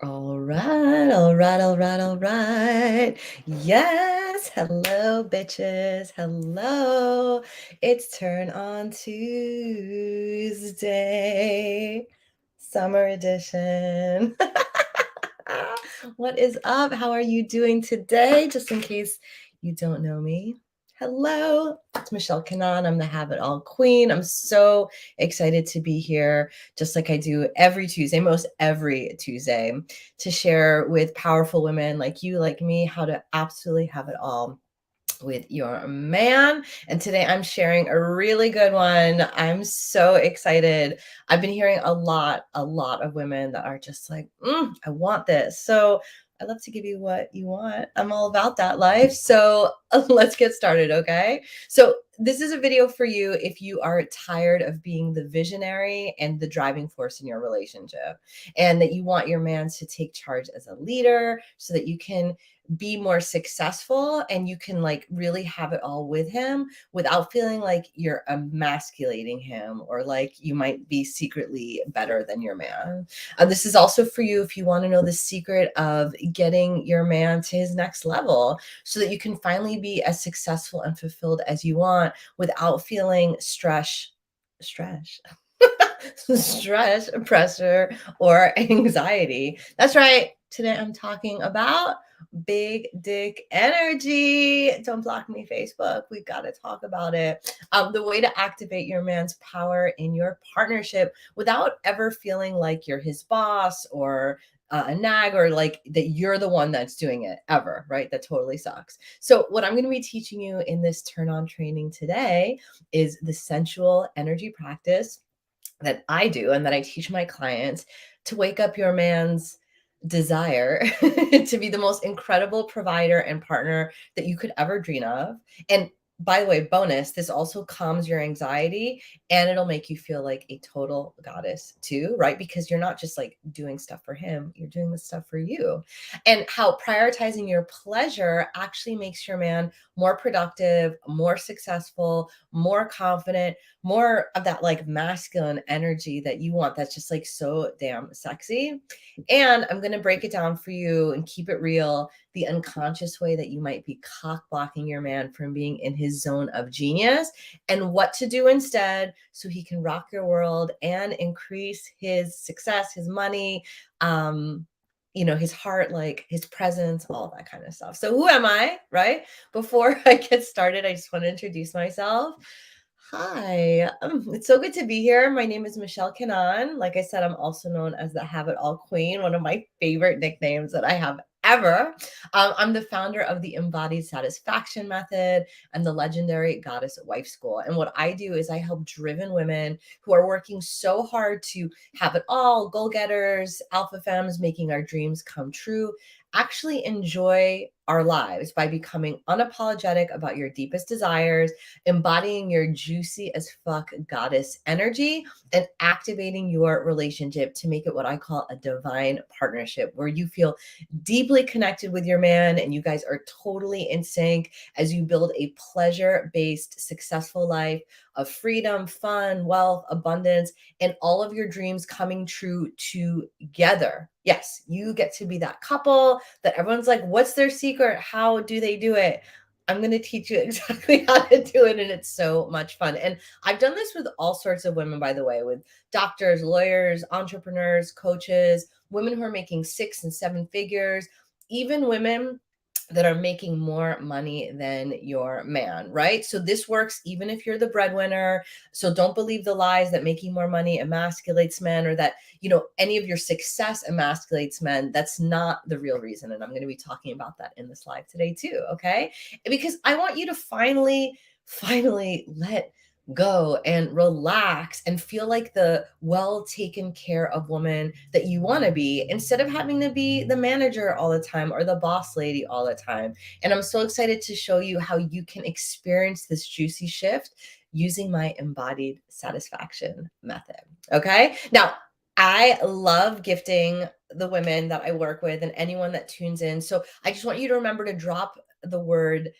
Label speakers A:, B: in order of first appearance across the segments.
A: All right, all right, all right, all right. Yes, hello, bitches. Hello. It's Turn On Tuesday, summer edition. What is up? How are you doing today? Just in case you don't know me. Hello, it's Michelle Kanan. I'm the Have It All Queen. I'm so excited to be here, just like I do every Tuesday, most every Tuesday, to share with powerful women like you, like me, how to absolutely have it all with your man. And today I'm sharing a really good one. I'm so excited. I've been hearing a lot of women that are just like, I want this. So I love to give you what you want. I'm all about that life. So let's get started, okay? So this is a video for you if you are tired of being the visionary and the driving force in your relationship, and that you want your man to take charge as a leader so that you can be more successful and you can like really have it all with him without feeling like you're emasculating him or like you might be secretly better than your man. This is also for you if you want to know the secret of getting your man to his next level so that you can finally be as successful and fulfilled as you want without feeling stress, pressure, or anxiety. That's right. Today I'm talking about big dick energy. Don't block me, Facebook. We've got to talk about it. The way to activate your man's power in your partnership without ever feeling like you're his boss or a nag, or like that you're the one that's doing it ever, right? That totally sucks. So what I'm going to be teaching you in this turn on training today is the sensual energy practice that I do and that I teach my clients to wake up your man's desire to be the most incredible provider and partner that you could ever dream of. And by the way, bonus, this also calms your anxiety and it'll make you feel like a total goddess too, right? Because you're not just like doing stuff for him, you're doing this stuff for you. And how prioritizing your pleasure actually makes your man more productive, more successful, more confident, more of that like masculine energy that you want, that's just like so damn sexy. And I'm going to break it down for you and keep it real, the unconscious way that you might be cock blocking your man from being in his zone of genius, and what to do instead so he can rock your world and increase his success, his money, his heart, like his presence, all that kind of stuff. So who am I, right? Before I get started, I just want to introduce myself. Hi, it's so good to be here. My name is Michelle Kanan. Like I said, I'm also known as the Have It All Queen, one of my favorite nicknames that I have ever. I'm the founder of the Embodied Satisfaction Method and the legendary Goddess Wife School. And what I do is I help driven women who are working so hard to have it all, goal-getters, alpha femmes, making our dreams come true, actually enjoy our lives by becoming unapologetic about your deepest desires, embodying your juicy as fuck goddess energy, and activating your relationship to make it what I call a divine partnership, where you feel deeply connected with your man and you guys are totally in sync as you build a pleasure-based, successful life of freedom, fun, wealth, abundance, and all of your dreams coming true together. Yes, you get to be that couple that everyone's like, what's their secret? How do they do it? I'm going to teach you exactly how to do it. And it's so much fun. And I've done this with all sorts of women, by the way, with doctors, lawyers, entrepreneurs, coaches, women who are making 6 and 7 figures, even women that are making more money than your man, right? So this works even if you're the breadwinner. So don't believe the lies that making more money emasculates men, or that, any of your success emasculates men. That's not the real reason. And I'm going to be talking about that in this live today too, okay? Because I want you to finally let go and relax and feel like the well taken care of woman that you want to be, instead of having to be the manager all the time or the boss lady all the time. And I'm so excited to show you how you can experience this juicy shift using my embodied satisfaction method. Okay. Now, I love gifting the women that I work with and anyone that tunes in. So I just want you to remember to drop the word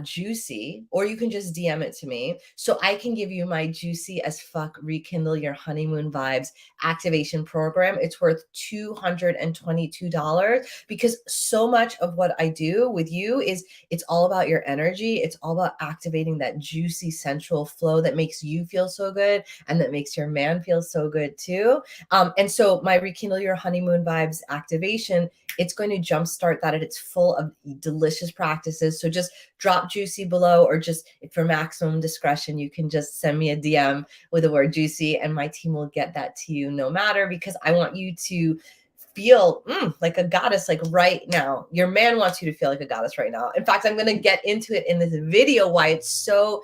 A: juicy, or you can just DM it to me so I can give you my juicy as fuck rekindle your honeymoon vibes activation program. It's worth $222 because so much of what I do with you is it's all about your energy. It's all about activating that juicy sensual flow that makes you feel so good and that makes your man feel so good too. And so my rekindle your honeymoon vibes activation, it's going to jumpstart that, and it's full of delicious practices. So just drop juicy below, or just for maximum discretion, you can just send me a DM with the word juicy and my team will get that to you no matter, because I want you to feel like a goddess like right now. Your man wants you to feel like a goddess right now. In fact, I'm going to get into it in this video why it's so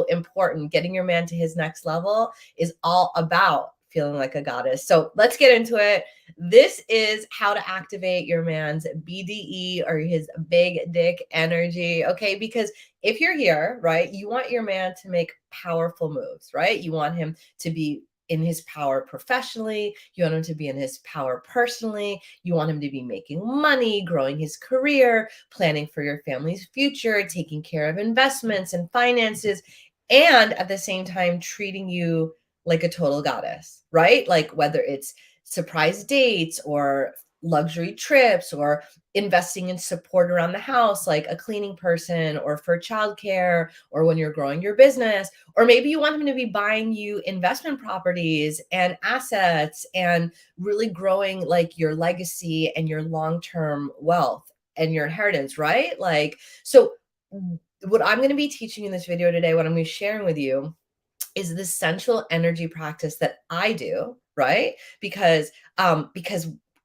A: important. Getting your man to his next level is all about feeling like a goddess. So let's get into it. This is how to activate your man's BDE, or his big dick energy. Okay, because if you're here, right, you want your man to make powerful moves, right? You want him to be in his power professionally. You want him to be in his power personally. You want him to be making money, growing his career, planning for your family's future, taking care of investments and finances, and at the same time treating you like a total goddess, right? Like whether it's surprise dates or luxury trips or investing in support around the house, like a cleaning person, or for childcare, or when you're growing your business, or maybe you want him to be buying you investment properties and assets and really growing like your legacy and your long-term wealth and your inheritance, right? Like, so what I'm going to be teaching in this video today, what I'm going to be sharing with you, is the sensual energy practice that I do, right? Because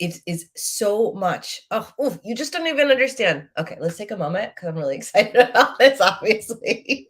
A: it is so much. Oh, oof, you just don't even understand. Okay, let's take a moment because I'm really excited about this, obviously.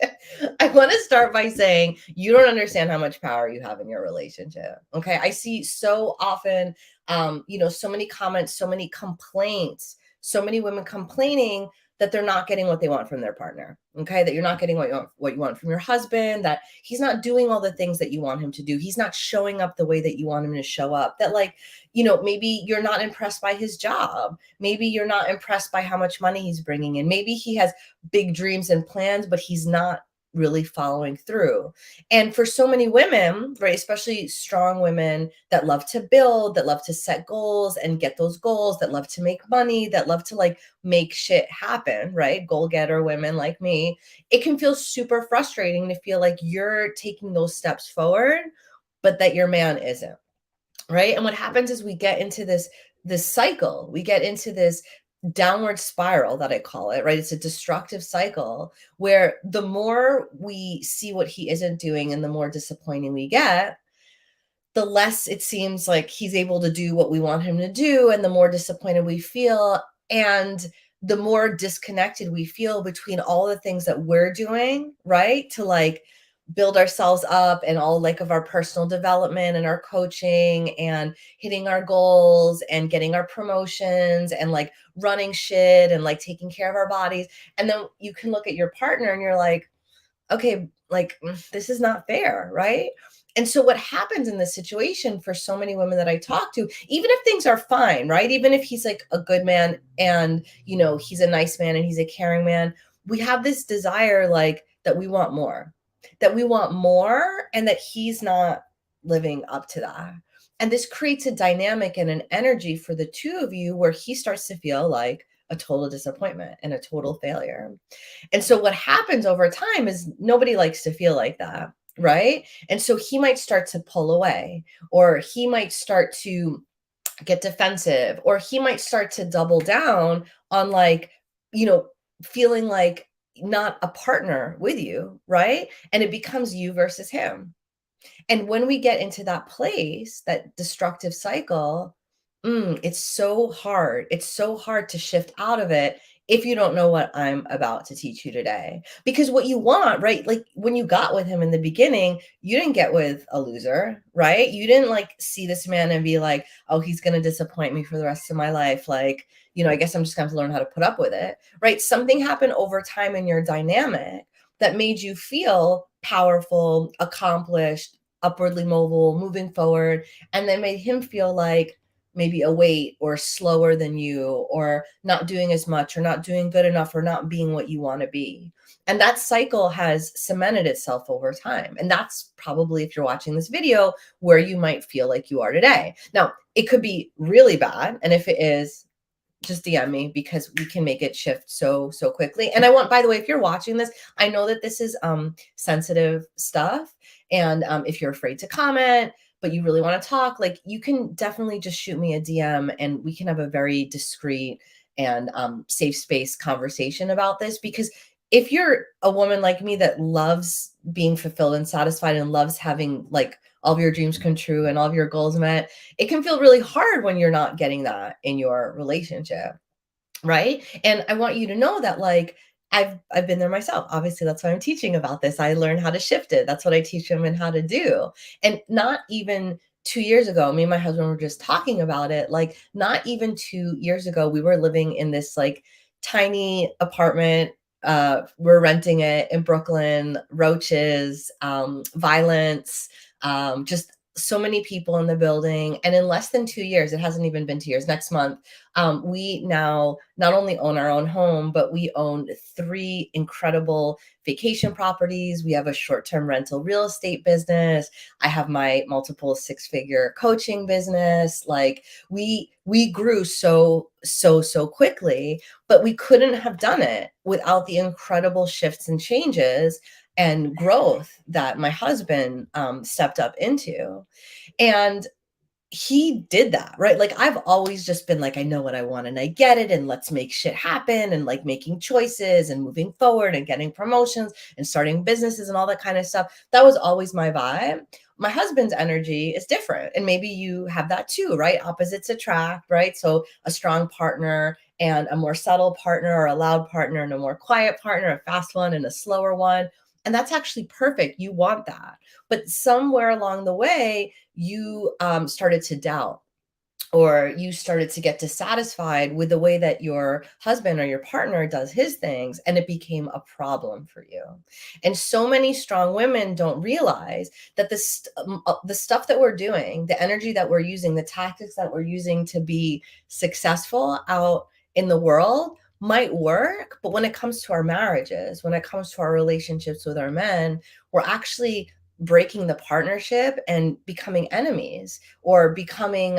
A: I want to start by saying you don't understand how much power you have in your relationship. Okay, I see so often, so many comments, so many complaints, so many women complaining that they're not getting what they want from their partner. Okay, that you're not getting what you want from your husband, that he's not doing all the things that you want him to do. He's not showing up the way that you want him to show up. That, like, maybe you're not impressed by his job. Maybe you're not impressed by how much money he's bringing in. Maybe he has big dreams and plans, but he's not really following through. And for so many women, right, especially strong women that love to build, that love to set goals and get those goals, that love to make money, that love to like make shit happen, right? Goal getter women like me, it can feel super frustrating to feel like you're taking those steps forward, but that your man isn't, right? And what happens is we get into this cycle, we get into this downward spiral that I call it, right? It's a destructive cycle where the more we see what he isn't doing and the more disappointing we get, the less it seems like he's able to do what we want him to do, and the more disappointed we feel, and the more disconnected we feel between all the things that we're doing, right, to like build ourselves up, and all like of our personal development and our coaching and hitting our goals and getting our promotions and like running shit and like taking care of our bodies. And then you can look at your partner and you're like, okay, like this is not fair, right? And so what happens in this situation for so many women that I talk to, even if things are fine, right? Even if he's like a good man and, he's a nice man and he's a caring man, we have this desire like that we want more, and that he's not living up to that. And this creates a dynamic and an energy for the two of you where he starts to feel like a total disappointment and a total failure. And so what happens over time is nobody likes to feel like that, right? And so he might start to pull away, or he might start to get defensive, or he might start to double down on like, feeling like not a partner with you, right? And it becomes you versus him. And when we get into that place, that destructive cycle, it's so hard. It's so hard to shift out of it if you don't know what I'm about to teach you today. Because what you want, right? Like when you got with him in the beginning, you didn't get with a loser, right? You didn't like see this man and be like, oh, he's going to disappoint me for the rest of my life. Like, I guess I'm just going to learn how to put up with it, right? Something happened over time in your dynamic that made you feel powerful, accomplished, upwardly mobile, moving forward, and then made him feel like maybe a weight or slower than you or not doing as much or not doing good enough or not being what you want to be. And that cycle has cemented itself over time. And that's probably, if you're watching this video, where you might feel like you are today. Now, it could be really bad. And if it is, just DM me because we can make it shift so quickly. And I want, by the way, if you're watching this, I know that this is sensitive stuff. And if you're afraid to comment, but you really want to talk, like you can definitely just shoot me a DM and we can have a very discreet and safe space conversation about this. Because if you're a woman like me that loves being fulfilled and satisfied and loves having like all of your dreams come true and all of your goals met, it can feel really hard when you're not getting that in your relationship, right? And I want you to know that like I've been there myself. Obviously, that's why I'm teaching about this. I learned how to shift it. That's what I teach women how to do. And not even 2 years ago, me and my husband were just talking about it. Like not even 2 years ago, we were living in this like tiny apartment. We're renting it in Brooklyn, roaches, violence, just so many people in the building. And in less than 2 years, it hasn't even been 2 years, next month, we now not only own our own home, but we own 3 incredible vacation properties. We have a short-term rental real estate business. I have my multiple six-figure coaching business. Like we grew so quickly, but we couldn't have done it without the incredible shifts and changes and growth that my husband stepped up into. And he did that, right? Like I've always just been like, I know what I want and I get it. And let's make shit happen and like making choices and moving forward and getting promotions and starting businesses and all that kind of stuff. That was always my vibe. My husband's energy is different. And maybe you have that too, right? Opposites attract, right? So a strong partner and a more subtle partner or a loud partner and a more quiet partner, a fast one and a slower one. And that's actually perfect. You want that. But somewhere along the way, you started to doubt or you started to get dissatisfied with the way that your husband or your partner does his things, and it became a problem for you. And so many strong women don't realize that the stuff that we're doing, the energy that we're using, the tactics that we're using to be successful out in the world might work, but when it comes to our marriages, when it comes to our relationships with our men, we're actually breaking the partnership and becoming enemies or becoming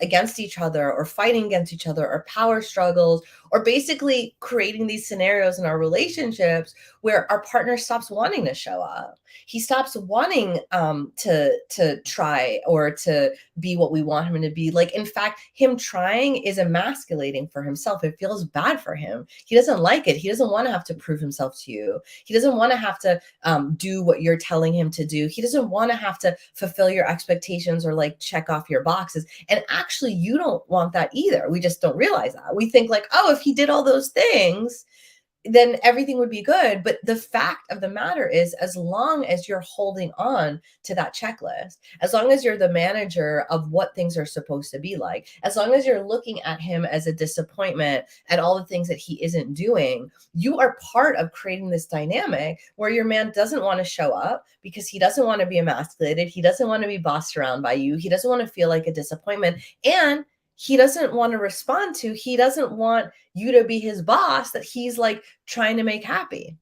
A: against each other or fighting against each other or power struggles or basically creating these scenarios in our relationships where our partner stops wanting to show up. He stops wanting to try or to be what we want him to be. Like, in fact, him trying is emasculating for himself. It feels bad for him. He doesn't like it. He doesn't want to have to prove himself to you. He doesn't want to have to do what you're telling him to do. He doesn't want to have to fulfill your expectations or like check off your boxes. And actually, you don't want that either. We just don't realize that. We think like, oh, if he did all those things, then everything would be good. But the fact of the matter is, as long as you're holding on to that checklist, as long as you're the manager of what things are supposed to be like, as long as you're looking at him as a disappointment and all the things that he isn't doing, you are part of creating this dynamic where your man doesn't want to show up because he doesn't want to be emasculated. He doesn't want to be bossed around by you. He doesn't want to feel like a disappointment. And he doesn't want to respond to, he doesn't want you to be his boss that he's like trying to make happy,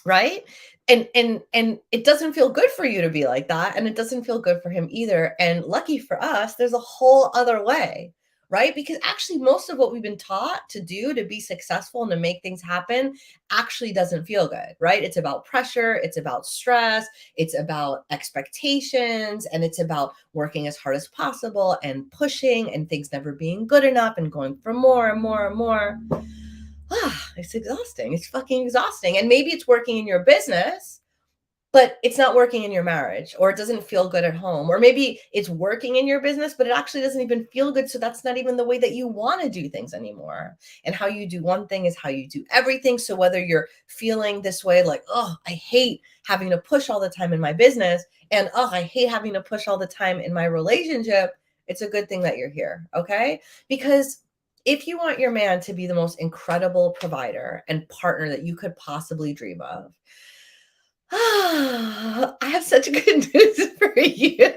A: right? And it doesn't feel good for you to be like that, and it doesn't feel good for him either. And lucky for us, there's a whole other way, right? Because actually most of what we've been taught to do to be successful and to make things happen actually doesn't feel good, right? It's about pressure, it's about stress, it's about expectations, and it's about working as hard as possible and pushing and things never being good enough and going for more and more and more. It's exhausting. It's fucking exhausting. And maybe it's working in your business, but it's not working in your marriage, or it doesn't feel good at home. Or maybe it's working in your business, but it actually doesn't even feel good. So that's not even the way that you want to do things anymore. And how you do one thing is how you do everything. So whether you're feeling this way, like, oh, I hate having to push all the time in my business, and oh, I hate having to push all the time in my relationship, it's a good thing that you're here. Okay. Because if you want your man to be the most incredible provider and partner that you could possibly dream of, I have such good news for you.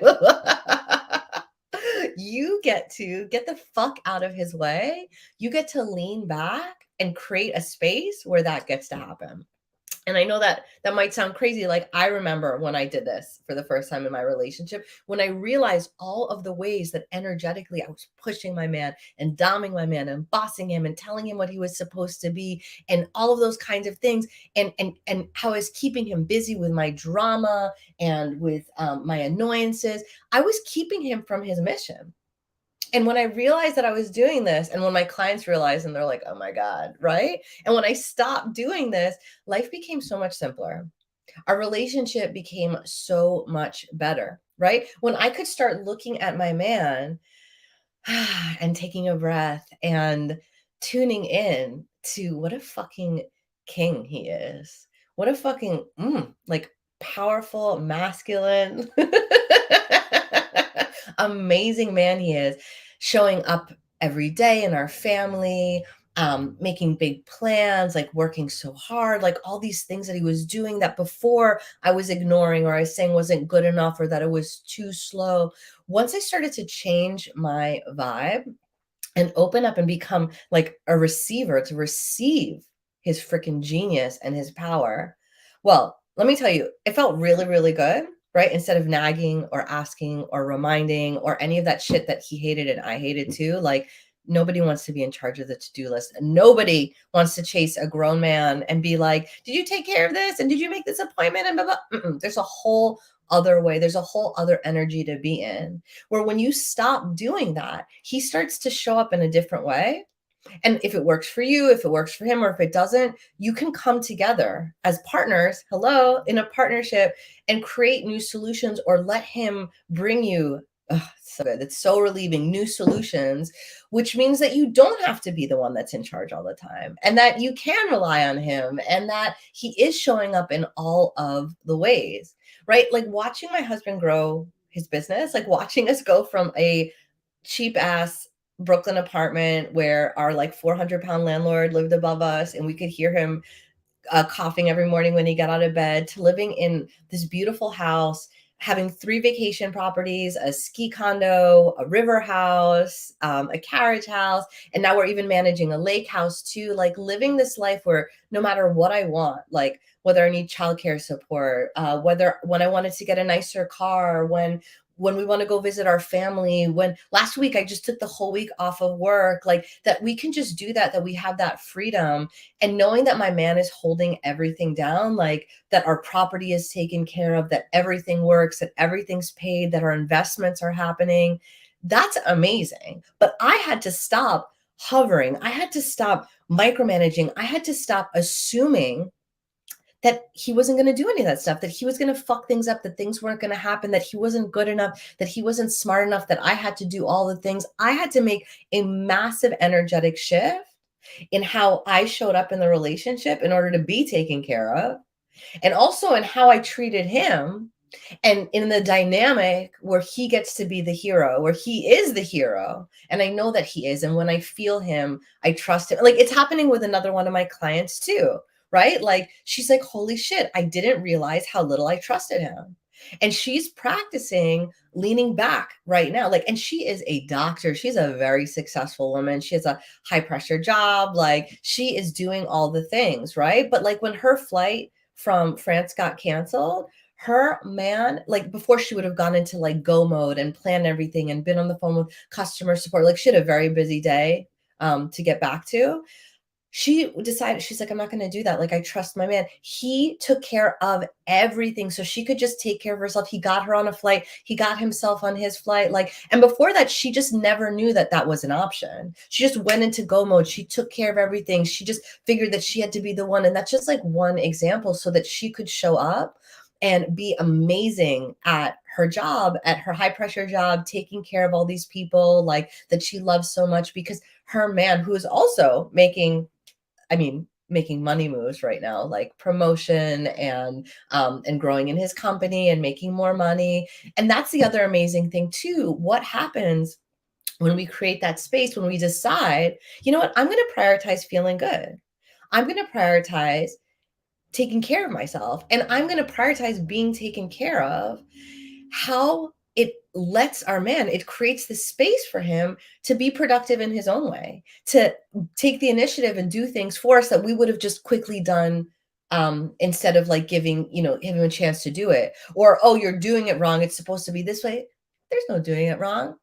A: you get to get the fuck out of his way. You get to lean back and create a space where that gets to happen. And I know that that might sound crazy. Like, I remember when I did this for the first time in my relationship, when I realized all of the ways that energetically I was pushing my man and doming my man and bossing him and telling him what he was supposed to be and all of those kinds of things. And how I was keeping him busy with my drama and with my annoyances. I was keeping him from his mission. And when I realized that I was doing this, and when my clients realized and they're like, oh my God, right? And when I stopped doing this, life became so much simpler. Our relationship became so much better, right? When I could start looking at my man and taking a breath and tuning in to what a fucking king he is. What a fucking like powerful, masculine, amazing man he is, showing up every day in our family, making big plans, like working so hard, like all these things that he was doing that before I was ignoring or I was saying wasn't good enough or that it was too slow. Once I started to change my vibe and open up and become like a receiver to receive his freaking genius and his power. Well, let me tell you, it felt really, really good, right? Instead of nagging or asking or reminding or any of that shit that he hated and I hated too. Like, nobody wants to be in charge of the to-do list. Nobody wants to chase a grown man and be like, did you take care of this? And did you make this appointment? And blah, blah. There's a whole other way. There's a whole other energy to be in, where when you stop doing that, he starts to show up in a different way. And if it works for you, if it works for him, or if it doesn't, you can come together as partners, hello, in a partnership and create new solutions or let him bring you. So good. It's so relieving. New solutions, which means that you don't have to be the one that's in charge all the time and that you can rely on him and that he is showing up in all of the ways, right? Like watching my husband grow his business, like watching us go from a cheap ass Brooklyn apartment where our like 400-pound landlord lived above us and we could hear him coughing every morning when he got out of bed, to living in this beautiful house, having 3 vacation properties, a ski condo, a river house, a carriage house, and now we're even managing a lake house too. Like living this life where no matter what I want, like whether I need childcare support, whether when I wanted to get a nicer car, when we want to go visit our family, when last week I just took the whole week off of work, like that we can just do that, that we have that freedom. And knowing that my man is holding everything down, like that our property is taken care of, that everything works, that everything's paid, that our investments are happening, that's amazing. But I had to stop hovering. I had to stop micromanaging. I had to stop assuming that he wasn't going to do any of that stuff, that he was going to fuck things up, that things weren't going to happen, that he wasn't good enough, that he wasn't smart enough, that I had to do all the things. I had to make a massive energetic shift in how I showed up in the relationship in order to be taken care of, and also in how I treated him, and in the dynamic where he gets to be the hero, where he is the hero. And I know that he is. And when I feel him, I trust him. Like it's happening with another one of my clients too, right? Like she's like, holy shit, I didn't realize how little I trusted him. And she's practicing leaning back right now. Like, and she is a doctor. She's a very successful woman. She has a high pressure job. Like, she is doing all the things, right? But like when her flight from France got canceled, her man, like before she would have gone into like go mode and planned everything and been on the phone with customer support, like she had a very busy day to get back to. She decided, she's like, I'm not going to do that. Like, I trust my man. He took care of everything so she could just take care of herself. He got her on a flight. He got himself on his flight. Like, and before that, she just never knew that that was an option. She just went into go mode. She took care of everything. She just figured that she had to be the one. And that's just like one example so that she could show up and be amazing at her job, at her high pressure job, taking care of all these people like that she loves so much, because her man, who is also making money moves right now, like promotion and growing in his company and making more money. And that's the other amazing thing too. What happens when we create that space, when we decide, you know what, I'm going to prioritize feeling good. I'm going to prioritize taking care of myself, and I'm going to prioritize being taken care of. How it lets our man, it creates the space for him to be productive in his own way, to take the initiative and do things for us that we would have just quickly done, instead of like giving, him a chance to do it. Or, oh, you're doing it wrong. It's supposed to be this way. There's no doing it wrong.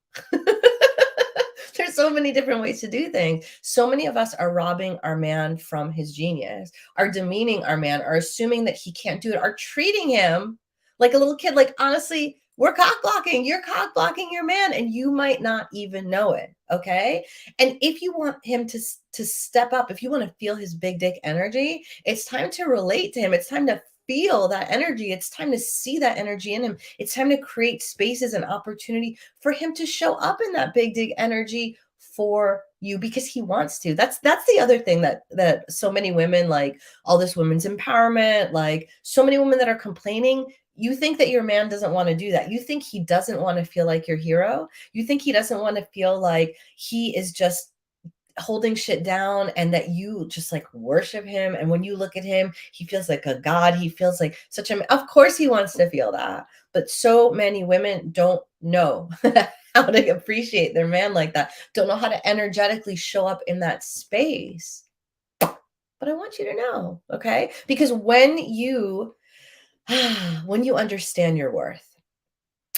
A: There's so many different ways to do things. So many of us are robbing our man from his genius, are demeaning our man, are assuming that he can't do it, are treating him like a little kid. Like, honestly, we're cock blocking. You're cock blocking your man, and you might not even know it. Okay. And if you want him to step up, if you want to feel his big dick energy, it's time to relate to him. It's time to feel that energy. It's time to see that energy in him. It's time to create spaces and opportunity for him to show up in that big dig energy for you, because he wants to. That's the other thing that so many women, like all this women's empowerment, like so many women that are complaining. You think that your man doesn't want to do that. You think he doesn't want to feel like your hero. You think he doesn't want to feel like he is just holding shit down, and that you just like worship him. And when you look at him, he feels like a god. He feels like such a, of course he wants to feel that. But so many women don't know how to appreciate their man like that, don't know how to energetically show up in that space. But I want you to know, okay? Because when you when you understand your worth,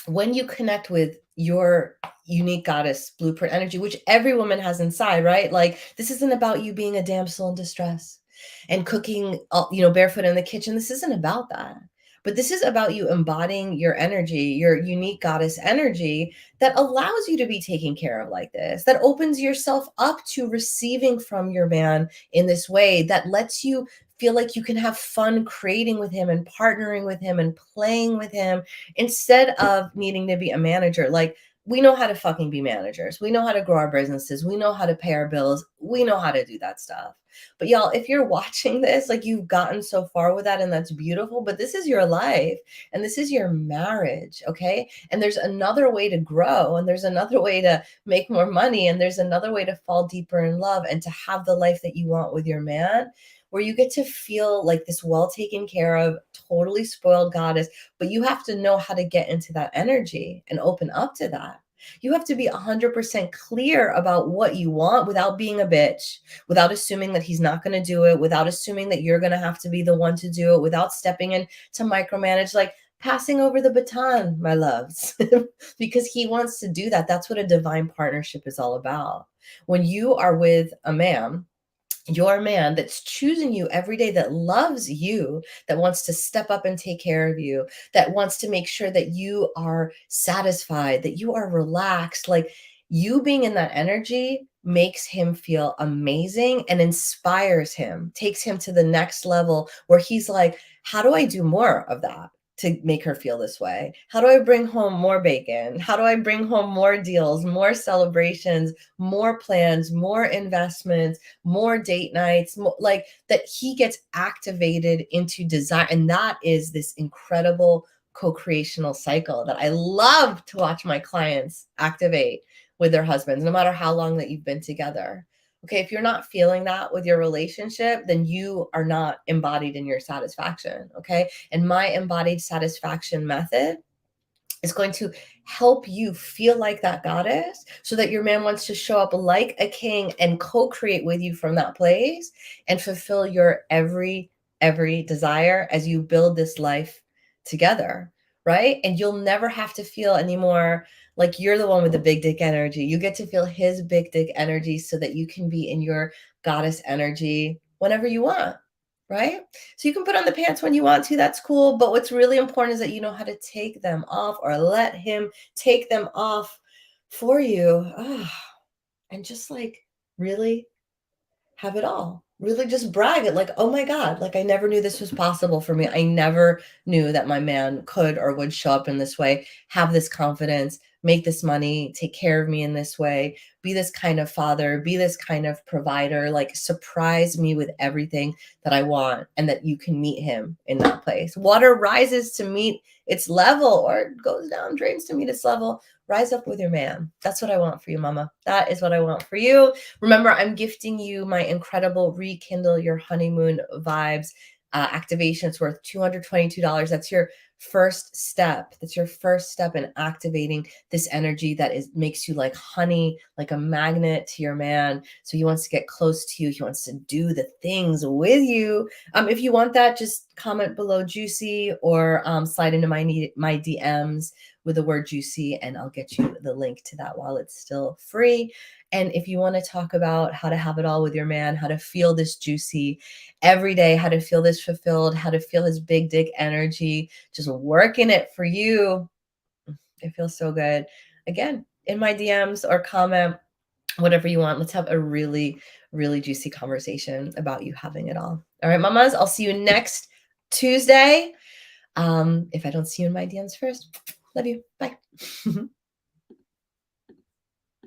A: when you connect with your unique goddess blueprint energy, which every woman has inside, right? Like, this isn't about you being a damsel in distress and cooking, barefoot in the kitchen. This isn't about that. But this is about you embodying your energy, your unique goddess energy that allows you to be taken care of like this, that opens yourself up to receiving from your man in this way, that lets you feel like you can have fun creating with him and partnering with him and playing with him, instead of needing to be a manager. Like, we know how to fucking be managers. We know how to grow our businesses. We know how to pay our bills. We know how to do that stuff. But y'all, if you're watching this, like, you've gotten so far with that, and that's beautiful, but this is your life and this is your marriage, okay? And there's another way to grow, and there's another way to make more money, and there's another way to fall deeper in love and to have the life that you want with your man, where you get to feel like this well taken care of, totally spoiled goddess. But you have to know how to get into that energy and open up to that. You have to be 100% clear about what you want without being a bitch, without assuming that he's not going to do it, without assuming that you're going to have to be the one to do it, without stepping in to micromanage, like passing over the baton, my loves, because he wants to do that. That's what a divine partnership is all about. When you are with a man, your man that's choosing you every day, that loves you, that wants to step up and take care of you, that wants to make sure that you are satisfied, that you are relaxed, like, you being in that energy makes him feel amazing and inspires him, takes him to the next level, where he's like, how do I do more of that to make her feel this way? How do I bring home more bacon? How do I bring home more deals, more celebrations, more plans, more investments, more date nights, more, like, that he gets activated into desire. And that is this incredible co-creational cycle that I love to watch my clients activate with their husbands, no matter how long that you've been together. Okay, if you're not feeling that with your relationship, then you are not embodied in your satisfaction. Okay. And my embodied satisfaction method is going to help you feel like that goddess, so that your man wants to show up like a king and co-create with you from that place and fulfill your every desire as you build this life together, right? And you'll never have to feel anymore like you're the one with the big dick energy. You get to feel his big dick energy, so that you can be in your goddess energy whenever you want, right? So you can put on the pants when you want to, that's cool. But what's really important is that you know how to take them off, or let him take them off for you. And just like really have it all. Really just brag it, like, oh my God, like, I never knew this was possible for me. I never knew that my man could or would show up in this way, have this confidence, make this money, take care of me in this way, be this kind of father, be this kind of provider, like, surprise me with everything that I want, and that you can meet him in that place. Water rises to meet its level, or goes down, drains to meet its level. Rise up with your man. That's what I want for you, mama. That is what I want for you. Remember, I'm gifting you my incredible Rekindle Your Honeymoon Vibes activation. It's worth $222. That's your first step. That's your first step in activating this energy that is makes you like honey, like a magnet to your man. So he wants to get close to you. He wants to do the things with you. If you want that, just comment below juicy, or slide into my DMs with the word juicy, and I'll get you the link to that while it's still free. And if you want to talk about how to have it all with your man, how to feel this juicy every day, how to feel this fulfilled, how to feel his big dick energy, just working it for you, it feels so good. Again, in my DMs or comment, whatever you want. Let's have a really, really juicy conversation about you having it all. All right, mamas, I'll see you next Tuesday. If I don't see you in my DMs first, love you. Bye.